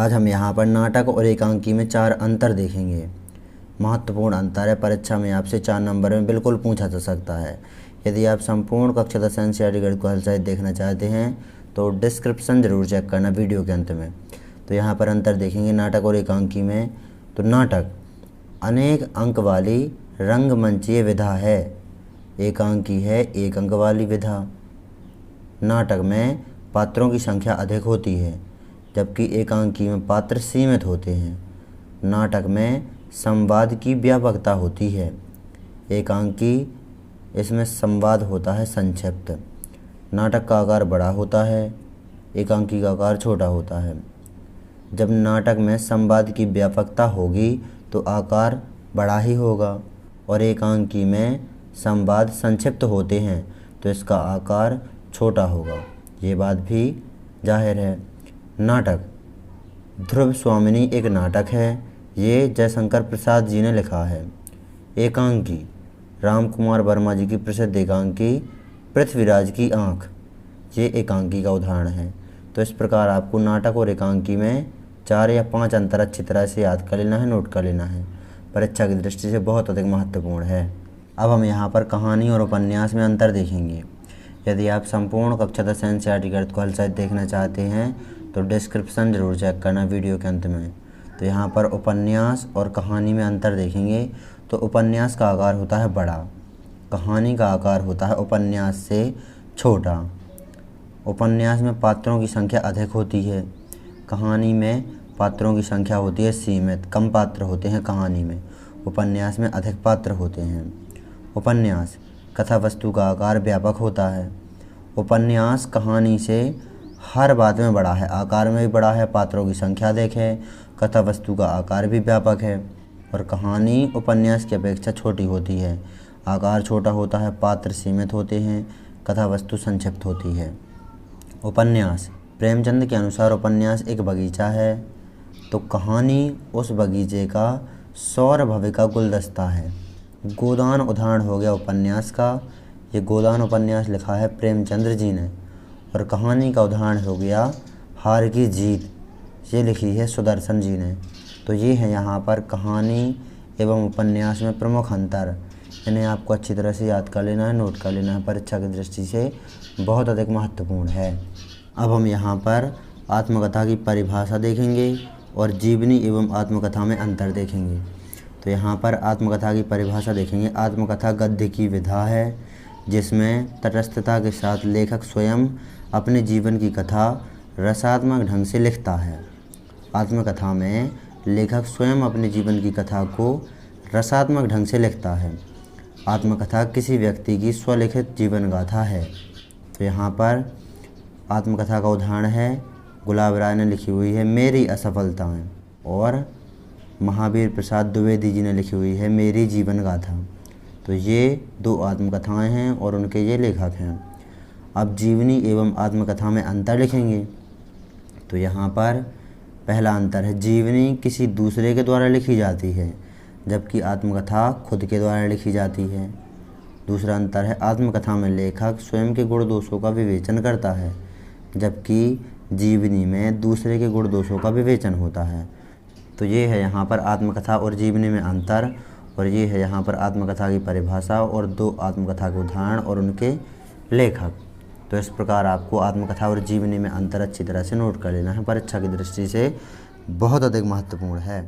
आज हम यहाँ पर नाटक और एकांकी में 4 अंतर देखेंगे। महत्वपूर्ण अंतर है, परीक्षा में आपसे 4 नंबर में बिल्कुल पूछा जा सकता है। यदि आप संपूर्ण कक्षा 10 एनसीईआरटी गणित को हल सहित देखना चाहते हैं तो डिस्क्रिप्शन ज़रूर चेक करना वीडियो के अंत में। तो यहाँ पर अंतर देखेंगे नाटक और एकांकी में। तो नाटक अनेक अंक वाली रंगमंचीय विधा है, एकांकी है एक अंक वाली विधा। नाटक में पात्रों की संख्या अधिक होती है जबकि एकांकी में पात्र सीमित होते हैं। नाटक में संवाद की व्यापकता होती है, एकांकी इसमें संवाद होता है संक्षिप्त। नाटक का आकार बड़ा होता है, एकांकी का आकार छोटा होता है। जब नाटक में संवाद की व्यापकता होगी तो आकार बड़ा ही होगा और एकांकी में संवाद संक्षिप्त होते हैं तो इसका आकार छोटा होगा। ये बात भी जाहिर है। नाटक ध्रुव स्वामिनी एक नाटक है, ये जयशंकर प्रसाद जी ने लिखा है। एकांकी राम कुमार वर्मा जी की प्रसिद्ध एकांकी पृथ्वीराज की आँख, ये एकांकी का उदाहरण है। तो इस प्रकार आपको नाटक और एकांकी में 4 या 5 अंतर अच्छी तरह से याद कर लेना है, नोट कर लेना है। परीक्षा की दृष्टि से बहुत अधिक महत्वपूर्ण है। अब हम यहाँ पर कहानी और उपन्यास में अंतर देखेंगे। यदि आप संपूर्ण कक्षा 10 एनसीईआरटी गणित को हल सहित देखना चाहते हैं तो डिस्क्रिप्शन ज़रूर चेक करना वीडियो के अंत में। तो यहाँ पर उपन्यास और कहानी में अंतर देखेंगे। तो उपन्यास का आकार होता है बड़ा, कहानी का आकार होता है उपन्यास से छोटा। उपन्यास में पात्रों की संख्या अधिक होती है, कहानी में पात्रों की संख्या होती है सीमित, कम पात्र होते हैं कहानी में, उपन्यास में अधिक पात्र होते हैं। उपन्यास कथा वस्तु का आकार व्यापक होता है, उपन्यास कहानी से हर बात में बड़ा है, आकार में भी बड़ा है, पात्रों की संख्या अधिक है, कथा वस्तु का आकार भी व्यापक है। और कहानी उपन्यास की अपेक्षा छोटी होती है, आकार छोटा होता है, पात्र सीमित होते हैं, कथा वस्तु संक्षिप्त होती है। उपन्यास प्रेमचंद के अनुसार उपन्यास एक बगीचा है तो कहानी उस बगीचे का सौरभवी का गुलदस्ता है। गोदान उदाहरण हो गया उपन्यास का, ये गोदान उपन्यास लिखा है प्रेमचंद्र जी ने। और कहानी का उदाहरण हो गया हार की जीत, ये लिखी है सुदर्शन जी ने। तो ये है यहाँ पर कहानी एवं उपन्यास में प्रमुख अंतर। इन्हें आपको अच्छी तरह से याद कर लेना है, नोट कर लेना है, परीक्षा की दृष्टि से बहुत अधिक महत्वपूर्ण है। अब हम यहाँ पर आत्मकथा की परिभाषा देखेंगे और जीवनी एवं आत्मकथा में अंतर देखेंगे। तो यहाँ पर आत्मकथा की परिभाषा देखेंगे। आत्मकथा गद्य की विधा है जिसमें तटस्थता के साथ लेखक स्वयं अपने जीवन की कथा रसात्मक ढंग से लिखता है। आत्मकथा में लेखक स्वयं अपने जीवन की कथा को रसात्मक ढंग से लिखता है। आत्मकथा किसी व्यक्ति की स्वलिखित जीवन गाथा है। तो यहाँ पर आत्मकथा का उदाहरण है गुलाब राय ने लिखी हुई है मेरी असफलताएं, और महावीर प्रसाद द्विवेदी जी ने लिखी हुई है मेरी जीवन गाथा। तो ये 2 आत्मकथाएं हैं और उनके ये लेखक हैं। अब जीवनी एवं आत्मकथा में अंतर लिखेंगे। तो यहाँ पर पहला अंतर है, जीवनी किसी दूसरे के द्वारा लिखी जाती है जबकि आत्मकथा खुद के द्वारा लिखी जाती है। दूसरा अंतर है, आत्मकथा में लेखक स्वयं के गुण दोषों का विवेचन करता है जबकि जीवनी में दूसरे के गुण दोषों का विवेचन होता है। तो ये है यहाँ पर आत्मकथा और जीवनी में अंतर, और ये है यहाँ पर आत्मकथा की परिभाषा और 2 आत्मकथा के उदाहरण और उनके लेखक। तो इस प्रकार आपको आत्मकथा और जीवनी में अंतर अच्छी तरह से नोट कर लेना है, परीक्षा की दृष्टि से बहुत अधिक महत्वपूर्ण है।